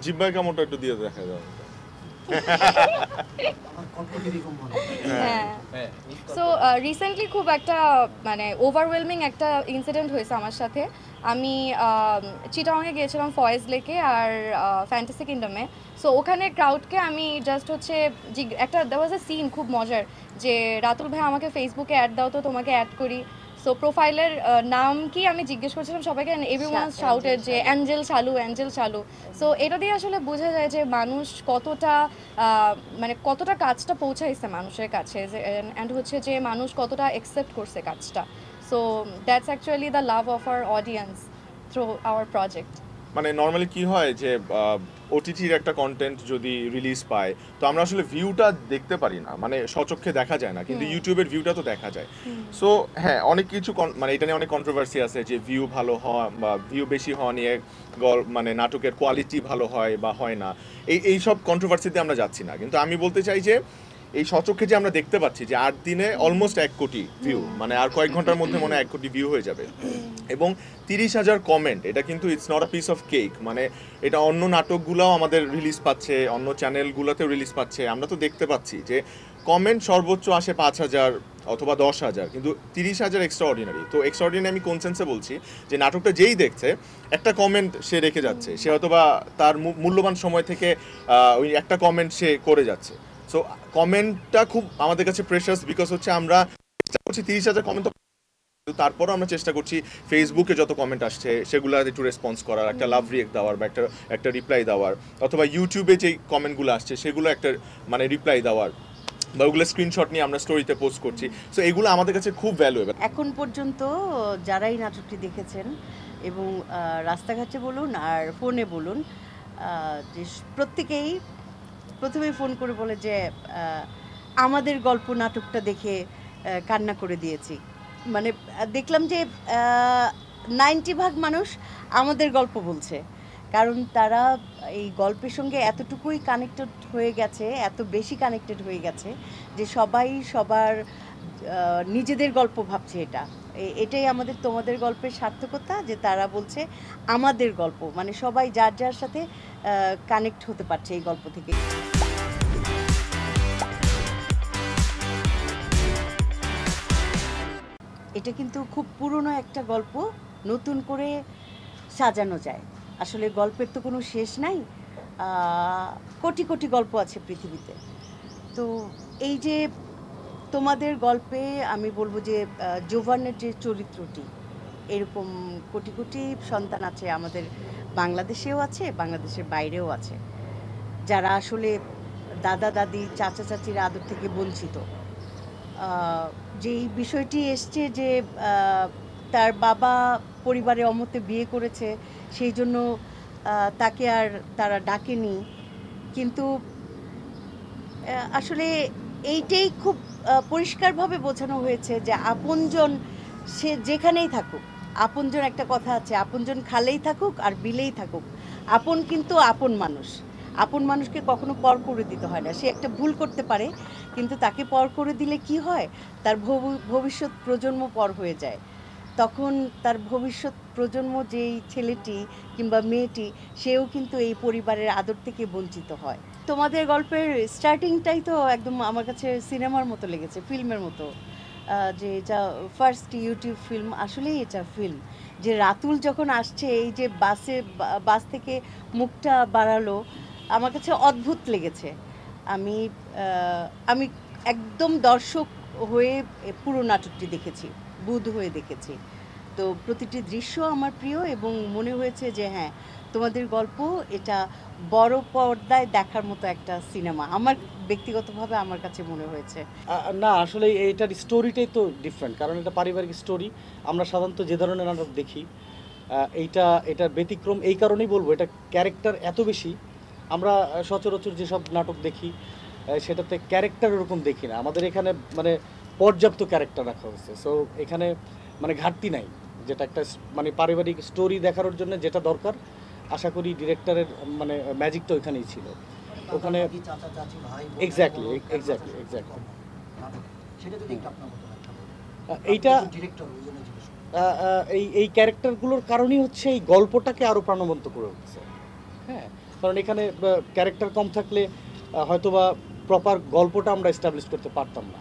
জিব্বায় কামড়টা একটু দিয়ে দেখা যাবে। হ্যাঁ, সো রিসেন্টলি খুব একটা মানে ওভারওয়েলমিং একটা ইনসিডেন্ট হয়েছে আমার সাথে। আমি চিটাগংয়ে গিয়েছিলাম ফয়েজ লেকে আর ফ্যান্টাসি কিংডমে। সো ওখানে ক্রাউডকে আমি জাস্ট হচ্ছে একটা দেয়ার ওয়াজ এ সিন খুব মজার, যে রাতুল ভাই আমাকে ফেসবুকে অ্যাড দাও তো তোমাকে অ্যাড করি। সো প্রোফাইলের নাম কি আমি জিজ্ঞেস করছিলাম সবাইকে, এভরিওয়ান শাউটেড যে অ্যাঞ্জেল চালু, অ্যাঞ্জেল চালু। সো এটা দিয়ে আসলে বোঝা যায় যে মানুষ কতটা মানে কতটা কাজটা পৌঁছাইছে মানুষের কাছে, অ্যান্ড হচ্ছে যে মানুষ কতটা অ্যাকসেপ্ট করছে কাজটা। So that's actually the love of our audience through hour project. মানে নর্মালি কি হয় যে ওটিটির একটা কন্টেন্ট যদি রিলিজ পায় তো আমরা আসলে ভিউটা দেখতে পারি না, মানে স্বচক্ষে দেখা যায় না, কিন্তু ইউটিউবের ভিউটা তো দেখা যায়। সো হ্যাঁ, অনেক কিছু মানে এটা নিয়ে অনেক কন্ট্রোভার্সি আছে যে ভিউ ভালো হওয়া বা ভিউ বেশি হওয়া নিয়ে মানে নাটকের কোয়ালিটি ভালো হয় বা হয় না, এই সব কন্ট্রোভার্সিতে আমরা যাচ্ছি না। কিন্তু আমি বলতে চাই যে এই স্বচক্ষে যে আমরা দেখতে পাচ্ছি যে 8 দিনে অলমোস্ট 1 কোটি ভিউ, মানে আর কয়েক ঘন্টার মধ্যে মনে হয় 1 কোটি ভিউ হয়ে যাবে, এবং 30,000 কমেন্ট, এটা কিন্তু it's not a piece of cake. মানে এটা অন্য নাটকগুলোও আমাদের রিলিজ পাচ্ছে, অন্য চ্যানেলগুলোতেও রিলিজ পাচ্ছে, আমরা তো দেখতে পাচ্ছি যে কমেন্ট সর্বোচ্চ আসে 5,000 অথবা 10,000, কিন্তু 30,000 এক্সট্রা অর্ডিনারি। তো এক্সট্রা অর্ডিনারি আমি কোন সেন্সে বলছি, যে নাটকটা যেই দেখছে একটা কমেন্ট সে রেখে যাচ্ছে, সে হয়তোবা তার মূল্যবান সময় থেকে ওই একটা কমেন্ট সে করে যাচ্ছে। সো কমেন্টটা খুব আমাদের কাছে প্রেশাস, বিকজ হচ্ছে আমরা চেষ্টা করছি 30,000 কমেন্ট, তারপরও আমরা চেষ্টা করছি ফেসবুকে যত কমেন্ট আসছে সেগুলো একটু রেসপন্স করার, একটা লাভ রিয়েক্ট দেওয়ার বা একটা রিপ্লাই দেওয়ার, অথবা ইউটিউবে যেই কমেন্টগুলো আসছে সেগুলো একটা মানে রিপ্লাই দেওয়ার, বা ওগুলো স্ক্রিনশট নিয়ে আমরা স্টোরিতে পোস্ট করছি। সো এগুলো আমাদের কাছে খুব ভ্যালুয়েবল। এখন পর্যন্ত যারাই নাটকটি দেখেছেন এবং রাস্তাঘাটে বলুন আর ফোনে বলুন, যে প্রত্যেকেই প্রথমেই ফোন করে বলে যে আমাদের গল্প নাটকটা দেখে কান্না করে দিয়েছি। মানে দেখলাম যে 90% মানুষ আমাদের গল্প বলছে, কারণ তারা এই গল্পের সঙ্গে এতটুকুই কানেক্টেড হয়ে গেছে, এত বেশি কানেক্টেড হয়ে গেছে যে সবাই সবার নিজেদের গল্প ভাবছে। এটাই আমাদের তোমাদের গল্পের সার্থকতা, যে তারা বলছে আমাদের গল্প, মানে সবাই যার যার সাথে কানেক্ট হতে পারছে এই গল্প থেকে। এটা কিন্তু খুব পুরনো একটা গল্প, নতুন করে সাজানো যায়। আসলে গল্পের তো কোনো শেষ নাই, কোটি কোটি গল্প আছে পৃথিবীতে। তো এই যে তোমাদের গল্পে আমি বলবো যে জোভানের যে চরিত্রটি, এরকম কোটি কোটি সন্তান আছে আমাদের, বাংলাদেশেও আছে, বাংলাদেশের বাইরেও আছে, যারা আসলে দাদা দাদি চাচা চাচির আদর থেকে বঞ্চিত। যেই বিষয়টি এসছে যে তার বাবা পরিবারে অমতে বিয়ে করেছে, সেই জন্য তাকে আর তারা ডাকেনি, কিন্তু আসলে এইটাই খুব পরিষ্কারভাবে বোঝানো হয়েছে যে আপনজন সে যেখানেই থাকুক, আপনজন একটা কথা আছে, আপনজন খালেই থাকুক আর বিলেই থাকুক, আপন কিন্তু আপন মানুষ। আপন মানুষকে কখনো পর করে দিতে হয় না। সে একটা ভুল করতে পারে, কিন্তু তাকে পর করে দিলে কি হয়, তার ভবিষ্যৎ প্রজন্ম পর হয়ে যায়। তখন তার ভবিষ্যৎ প্রজন্ম, যেই ছেলেটি কিংবা মেয়েটি, সেও কিন্তু এই পরিবারের আদর থেকে বঞ্চিত হয়। তোমাদের গল্পের স্টার্টিংটাই তো একদম আমার কাছে সিনেমার মতো লেগেছে, ফিল্মের মতো। যে এটা ফার্স্ট ইউটিউব ফিল্ম, আসলেই এটা ফিল্ম। যে রাতুল যখন আসছে, এই যে বাস থেকে মুখটা বাড়ালো, আমার কাছে অদ্ভুত লেগেছে। আমি আমি একদম দর্শক হয়ে পুরো নাটকটি দেখেছি, বুধ হয়ে দেখেছি। তো প্রতিটি দৃশ্য আমার প্রিয়, এবং মনে হয়েছে যে হ্যাঁ, তোমাদের গল্প এটা বড় পর্দায় দেখার মতো একটা সিনেমা, আমার ব্যক্তিগতভাবে আমার কাছে মনে হয়েছে। না, আসলে এইটার স্টোরিটাই তো ডিফারেন্ট, কারণ এটা পারিবারিক স্টোরি। আমরা সাধারণত যে ধরনের নাটক দেখি, এটার ব্যতিক্রম এই কারণেই বলবো, এটা ক্যারেক্টার এত বেশি। আমরা সচরাচর যেসব নাটক দেখি সেটাতে ক্যারেক্টার ওরকম দেখি না। আমাদের এখানে মানে পর্যাপ্ত ক্যারেক্টার রাখা হয়েছে। সো এখানে মানে ঘাটতি নাই, যেটা একটা মানে পারিবারিক স্টোরি দেখানোর জন্য যেটা দরকার, আশা করি ডিরেক্টরের মানে ম্যাজিকটা ওইখানেই ছিল। ওখানে এক্স্যাক্টলি এইটা এই ক্যারেক্টারগুলোর কারণেই হচ্ছে এই গল্পটাকে আরো প্রাণবন্ত করে উঠছে। হ্যাঁ, কারণ এখানে ক্যারেক্টার কম থাকলে হয়তোবা প্রপার গল্পটা আমরা এস্টাবলিশ করতে পারতাম না।